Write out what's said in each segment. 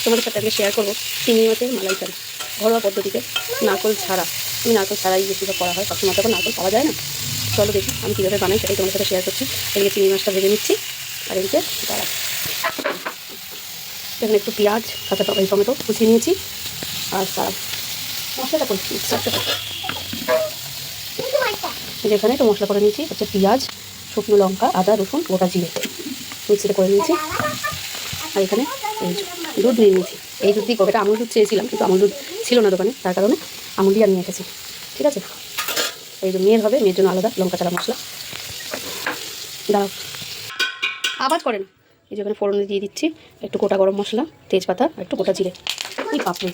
তোমাদের সাথে আজকে শেয়ার করবো চিংড়ি মাছের মালাইকারি ঘরোয়া পদ্ধতিতে, নারকেল ছাড়া। আমি নারকেল ছাড়াই বেশিরভাগ করা হয়, সবসময় তো নারকেল পাওয়া যায় না। চলো দেখি আমি কীভাবে বানাই, সেটাই তোমাদের সাথে শেয়ার করছি। এদিকে চিংড়ি মাছটা ভেজে নিচ্ছি, আর এদিকে দাঁড়া এখানে একটু পেঁয়াজ, কাঁচা টমেটো কুচিয়ে নিয়েছি। আর তার মশলাটা করছি এখানে একটু মশলা করে নিয়েছি, হচ্ছে পেঁয়াজ, শুকনো লঙ্কা, আদা, রসুন, গোটা জিরে মিক্সিতে করে নিয়েছি। আর এখানে এই দুধ নিয়ে নিয়েছি, এই দুধ দিয়ে করবো। এটা আমুল দুধ চেয়েছিলাম, কিন্তু আমুল দুধ ছিল না দোকানে, তার কারণে আমুল দিয়ে নিয়ে এসেছি। ঠিক আছে, এই যে মেয়ের হবে, মেয়ের জন্য আলাদা লঙ্কা ছাড়া মশলা। দাঁড়াও, আওয়াজ করেন। এই যে এখানে ফোড়নে দিয়ে দিচ্ছি একটু গোটা গরম মশলা, তেজপাতা আর একটু গোটা জিরে। এই পাপড়ি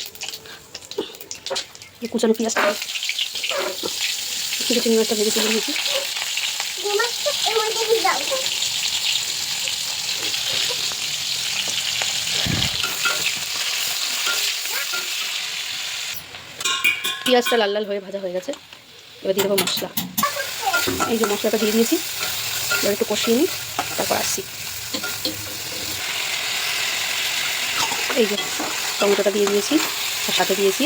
কুচানো পেঁয়াজটা চিংড়ি মাছটা ভেজে তুলে নিয়েছি। পেঁয়াজটা লাল লাল হয়ে ভাজা হয়ে গেছে, এবার দিয়ে দেবো মশলা। এই যে মশলাটা দিয়ে দিয়েছি, এবার একটু কষিয়ে নিই, তারপর আসছি। এই যে টমেটোটা দিয়ে দিয়েছি, আর সাথে দিয়েছি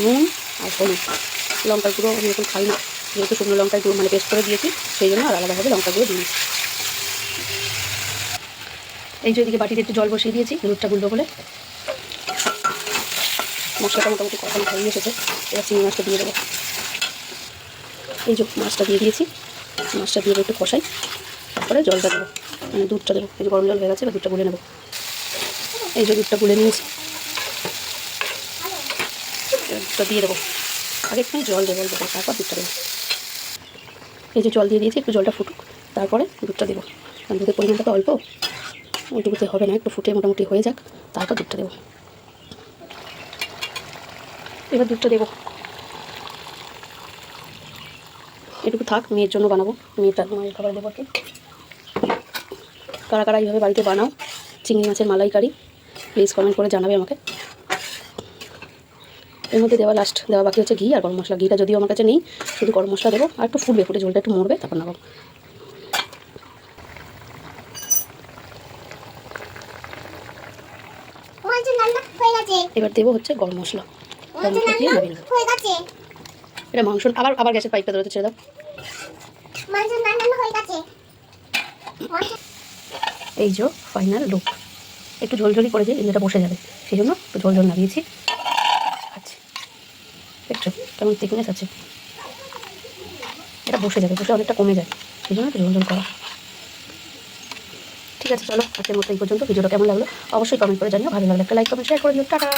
নুন আর হলুদ। লঙ্কার গুঁড়ো আমি এখন খাই না, যেহেতু শুকনো লঙ্কার গুঁড়ো মানে পেস্ট করে দিয়েছি, সেই জন্য আর আলাদাভাবে লঙ্কা গুঁড়ো দিয়েছি। এই যে এদিকে বাটিতে একটু জল বসিয়ে দিয়েছি দুধটা গুলবো বলে। মশলাটা মোটামুটি কষানো হয়ে এসেছে, এবার চিংড়ি মাছটা দিয়ে দেবো। এই যে মাছটা দিয়ে দিয়েছি, মাছটা দিয়ে একটু কষাই, তারপরে জলটা দেবো, মানে দুধটা দেবো। এই যে গরম জল হয়ে গেছে, এবার দুধটা গুলে নেবো। এই যে দুধটা গুলে নিয়েছি, দুধটা দিয়ে দেবো। আগে একটু জল দেবো, তারপর দুধটা দেবো। এই যে জল দিয়ে দিয়েছি, একটু জলটা ফুটুক, তারপরে দুধটা দেবো। কারণ দুধের পরিমাণটা তো অল্প, ওইটুকুতে হবে না, একটু ফুটে মোটামুটি হয়ে যাক, তারপর দুধটা দেবো। এবার দুধটা দেবো, এটুকু থাক, মেয়ের জন্য বানাবো, মেয়েটা মায়ের খাবার দেবো। কি কারা কারা এইভাবে বাড়িতে বানাও চিংড়ি মাছের মালাইকারি, প্লিজ কমেন্ট করে জানাবে আমাকে। এর মধ্যে লাস্ট দেওয়া বাকি হচ্ছে ঘি আর গরম মশলা। ঘিটা যদিও আমার কাছে নেই, শুধু গরম মশলা দেবো, আর একটু ফুটবে, ফুটে ঝোলটা একটু মরবে, তারপর নামাবো। এবার দেবো হচ্ছে গরম মশলা, গরম মশলা দিয়ে নামিয়ে নেবো। এটা মাংস, আবার আবার গ্যাসের পাইপটা ধরে ছেড়ে দাও। এই যে ফাইনাল লুক, একটু ঝোলঝোলি করে দিয়ে এটা বসে যাবে, সেই জন্য একটু ঝোলঝোল নামিয়েছি। আচ্ছা, দেখছো কেমন থিকনেস আছে, এটা বসে যাবে, বসে অনেকটা কমে যায়, সেই জন্য একটু ঝোলঝোল করা। ঠিক আছে, চলো আজকের মতো এই পর্যন্ত। ভিডিওটা কেমন লাগলো অবশ্যই কমেন্ট করে জানিও, ভালো লাগলে একটা লাইক কমেন্ট শেয়ার করে দিও। টাটা।